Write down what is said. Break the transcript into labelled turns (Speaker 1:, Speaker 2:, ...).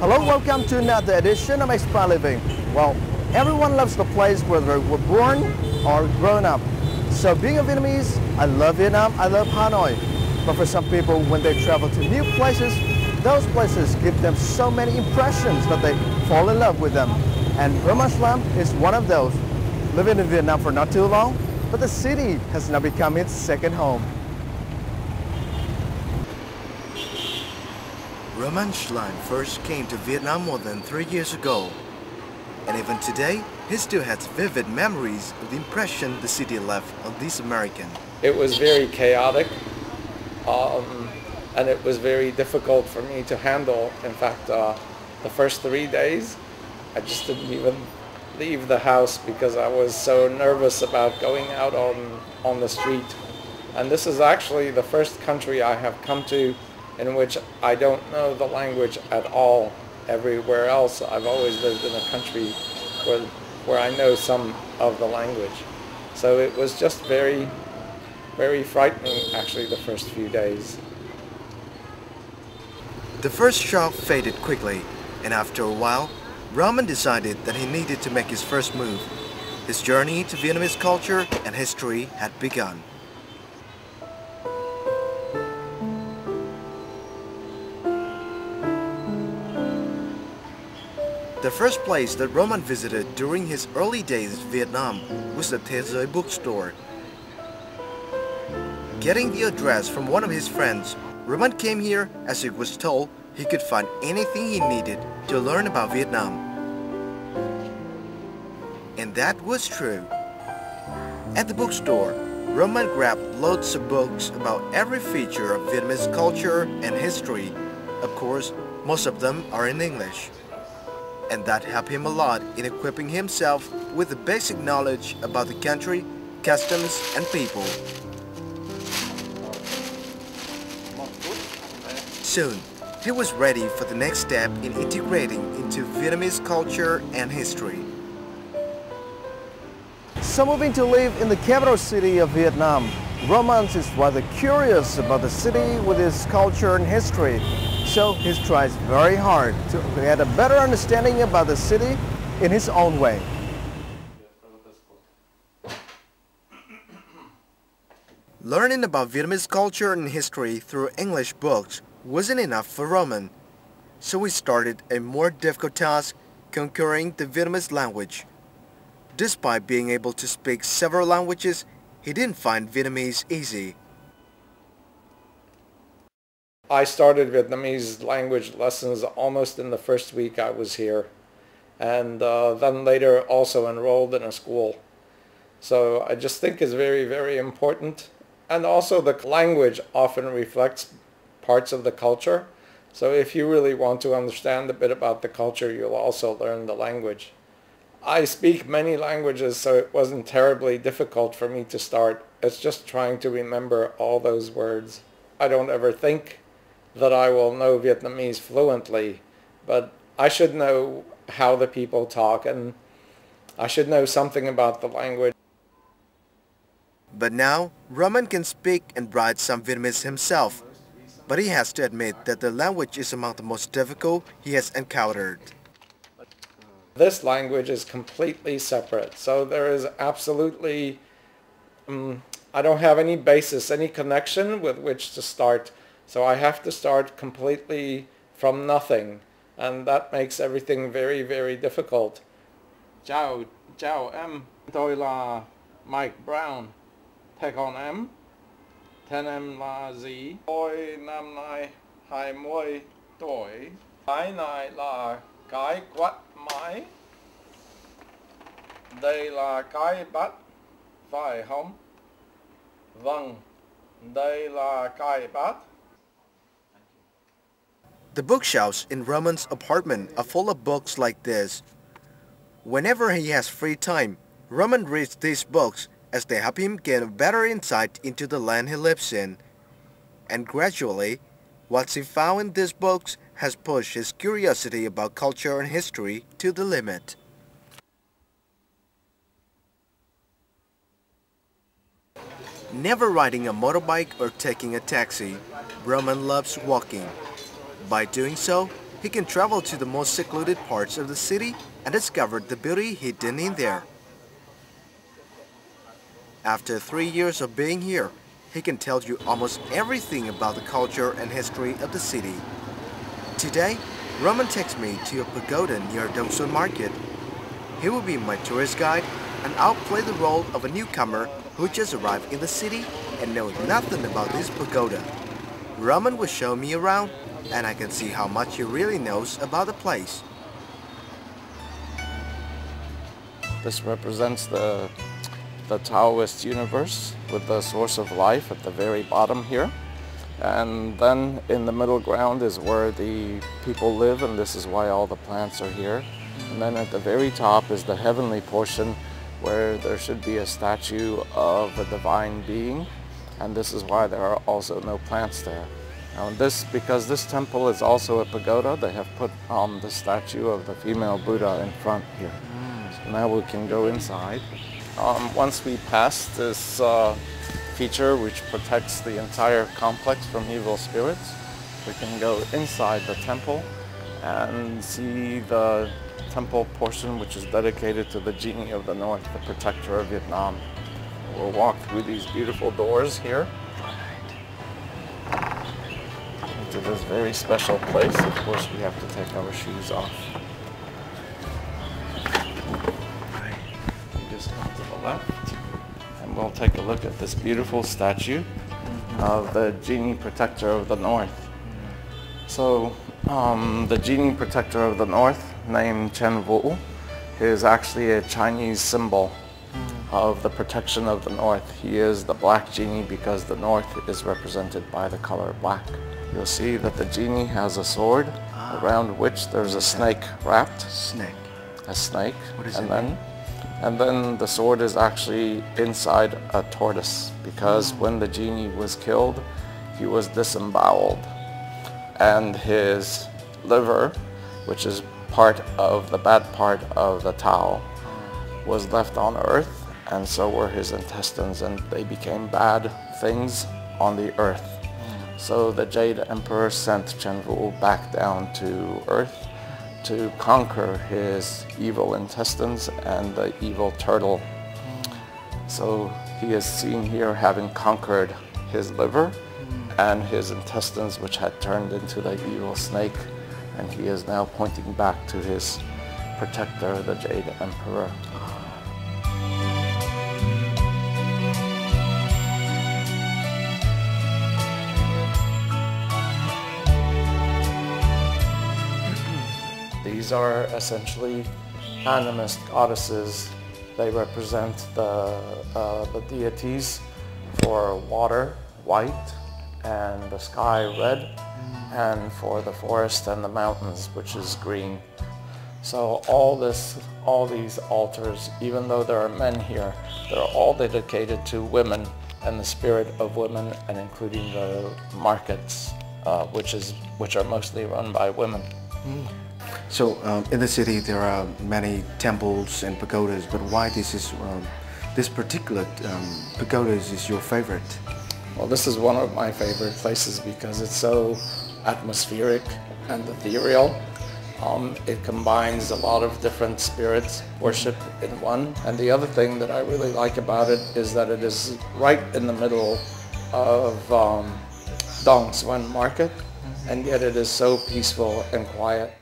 Speaker 1: Hello, welcome to another edition of Expat Living. Well, everyone loves the place where they were born or grown up. So being a Vietnamese, I love Vietnam, I love Hanoi. But for some people, when they travel to new places, those places give them so many impressions that they fall in love with them. And Roman is one of those. Living in Vietnam for not too long, but the city has now become its second home.
Speaker 2: Roman first came to Vietnam more than 3 years ago. And even today, he still has vivid memories of the impression the city left on these Americans.
Speaker 3: It was very chaotic, and it was very difficult for me to handle. In fact, the first 3 days, I just didn't even leave the house because I was so nervous about going out on the street. And this is actually the first country I have come to in which I don't know the language at all. Everywhere else, I've always lived in a country where I know some of the language. So it was just very, very frightening, actually, the first few days.
Speaker 2: The first shock faded quickly, and after a while, Roman decided that he needed to make his first move. His journey to Vietnamese culture and history had begun. The first place that Roman visited during his early days in Vietnam was the Thế Giới bookstore. Getting the address from one of his friends, Roman came here as he was told he could find anything he needed to learn about Vietnam. And that was true. At the bookstore, Roman grabbed loads of books about every feature of Vietnamese culture and history. Of course, most of them are in English. And that helped him a lot in equipping himself with the basic knowledge about the country, customs, and people. Soon, he was ready for the next step in integrating into Vietnamese culture and history.
Speaker 1: So moving to live in the capital city of Vietnam, Roman is rather curious about the city with its culture and history. So he tries very hard to get a better understanding about the city in his own way.
Speaker 2: Learning about Vietnamese culture and history through English books wasn't enough for Roman, so he started a more difficult task, conquering the Vietnamese language. Despite being able to speak several languages, he didn't find Vietnamese easy.
Speaker 3: I started Vietnamese language lessons almost in the first week I was here, and then later also enrolled in a school. So I just think it's very, very important. And also the language often reflects parts of the culture. So if you really want to understand a bit about the culture, you'll also learn the language. I speak many languages, so it wasn't terribly difficult for me to start. It's just trying to remember all those words. I don't ever think that I will know Vietnamese fluently, but I should know how the people talk, and I should know something about the language.
Speaker 2: But now, Roman can speak and write some Vietnamese himself, but he has to admit that the language is among the most difficult he has encountered.
Speaker 3: This language is completely separate, so there is absolutely, I don't have any basis, any connection with which to start. So I have to start completely from nothing, and that makes everything very, very difficult. Chào, chào em. Tôi là Mike Brown. Thế còn em? Tên em là gì? Tôi năm nay 20 tuổi. Cái này là cái quạt máy. Đây là cái bát, phải không? Vâng, đây là cái bát.
Speaker 2: The bookshelves in Roman's apartment are full of books like this. Whenever he has free time, Roman reads these books as they help him get a better insight into the land he lives in. And gradually, what he found in these books has pushed his curiosity about culture and history to the limit. Never riding a motorbike or taking a taxi, Roman loves walking. By doing so, he can travel to the most secluded parts of the city and discover the beauty hidden in there. After 3 years of being here, he can tell you almost everything about the culture and history of the city. Today, Roman takes me to a pagoda near Dongsun Market. He will be my tourist guide, and I'll play the role of a newcomer who just arrived in the city and knows nothing about this pagoda. Roman will show me around, and I can see how much he really knows about the place.
Speaker 4: This represents the Taoist universe with the source of life at the very bottom here. And then in the middle ground is where the people live, and this is why all the plants are here. And then at the very top is the heavenly portion where there should be a statue of a divine being, and this is why there are also no plants there. Now because this temple is also a pagoda, they have put the statue of the female Buddha in front here. So now we can go inside. Once we pass this feature which protects the entire complex from evil spirits, we can go inside the temple and see the temple portion which is dedicated to the Genie of the North, the protector of Vietnam. We'll walk through these beautiful doors here into this very special place. Of course, we have to take our shoes off. We just come to the left, and we'll take a look at this beautiful statue of the Genie Protector of the North. So, the Genie Protector of the North, named Chen Wu, is actually a Chinese symbol of the protection of the North. He is the black genie because the North is represented by the color black. You'll see that the genie has a sword around which there's a snake wrapped.
Speaker 2: Snake.
Speaker 4: A snake.
Speaker 2: What is
Speaker 4: it? And then the sword is actually inside a tortoise because when the genie was killed, he was disemboweled. And his liver, which is part of the bad part of the Tao, was left on earth, and so were his intestines, and they became bad things on the earth. So the Jade Emperor sent Chen Wu back down to earth to conquer his evil intestines and the evil turtle. So he is seen here having conquered his liver and his intestines, which had turned into the evil snake, and he is now pointing back to his protector, the Jade Emperor. These are essentially animist goddesses. They represent the deities for water, white, and the sky, red, and for the forest and the mountains, which is green. So all these altars, even though there are men here, they're all dedicated to women and the spirit of women, and including the markets, which are mostly run by women.
Speaker 2: So in the city there are many temples and pagodas, but why this particular pagoda is your favorite?
Speaker 4: Well, this is one of my favorite places because it's so atmospheric and ethereal. It combines a lot of different spirits worship in one. And the other thing that I really like about it is that it is right in the middle of Dongsun Market, and yet it is so peaceful and quiet.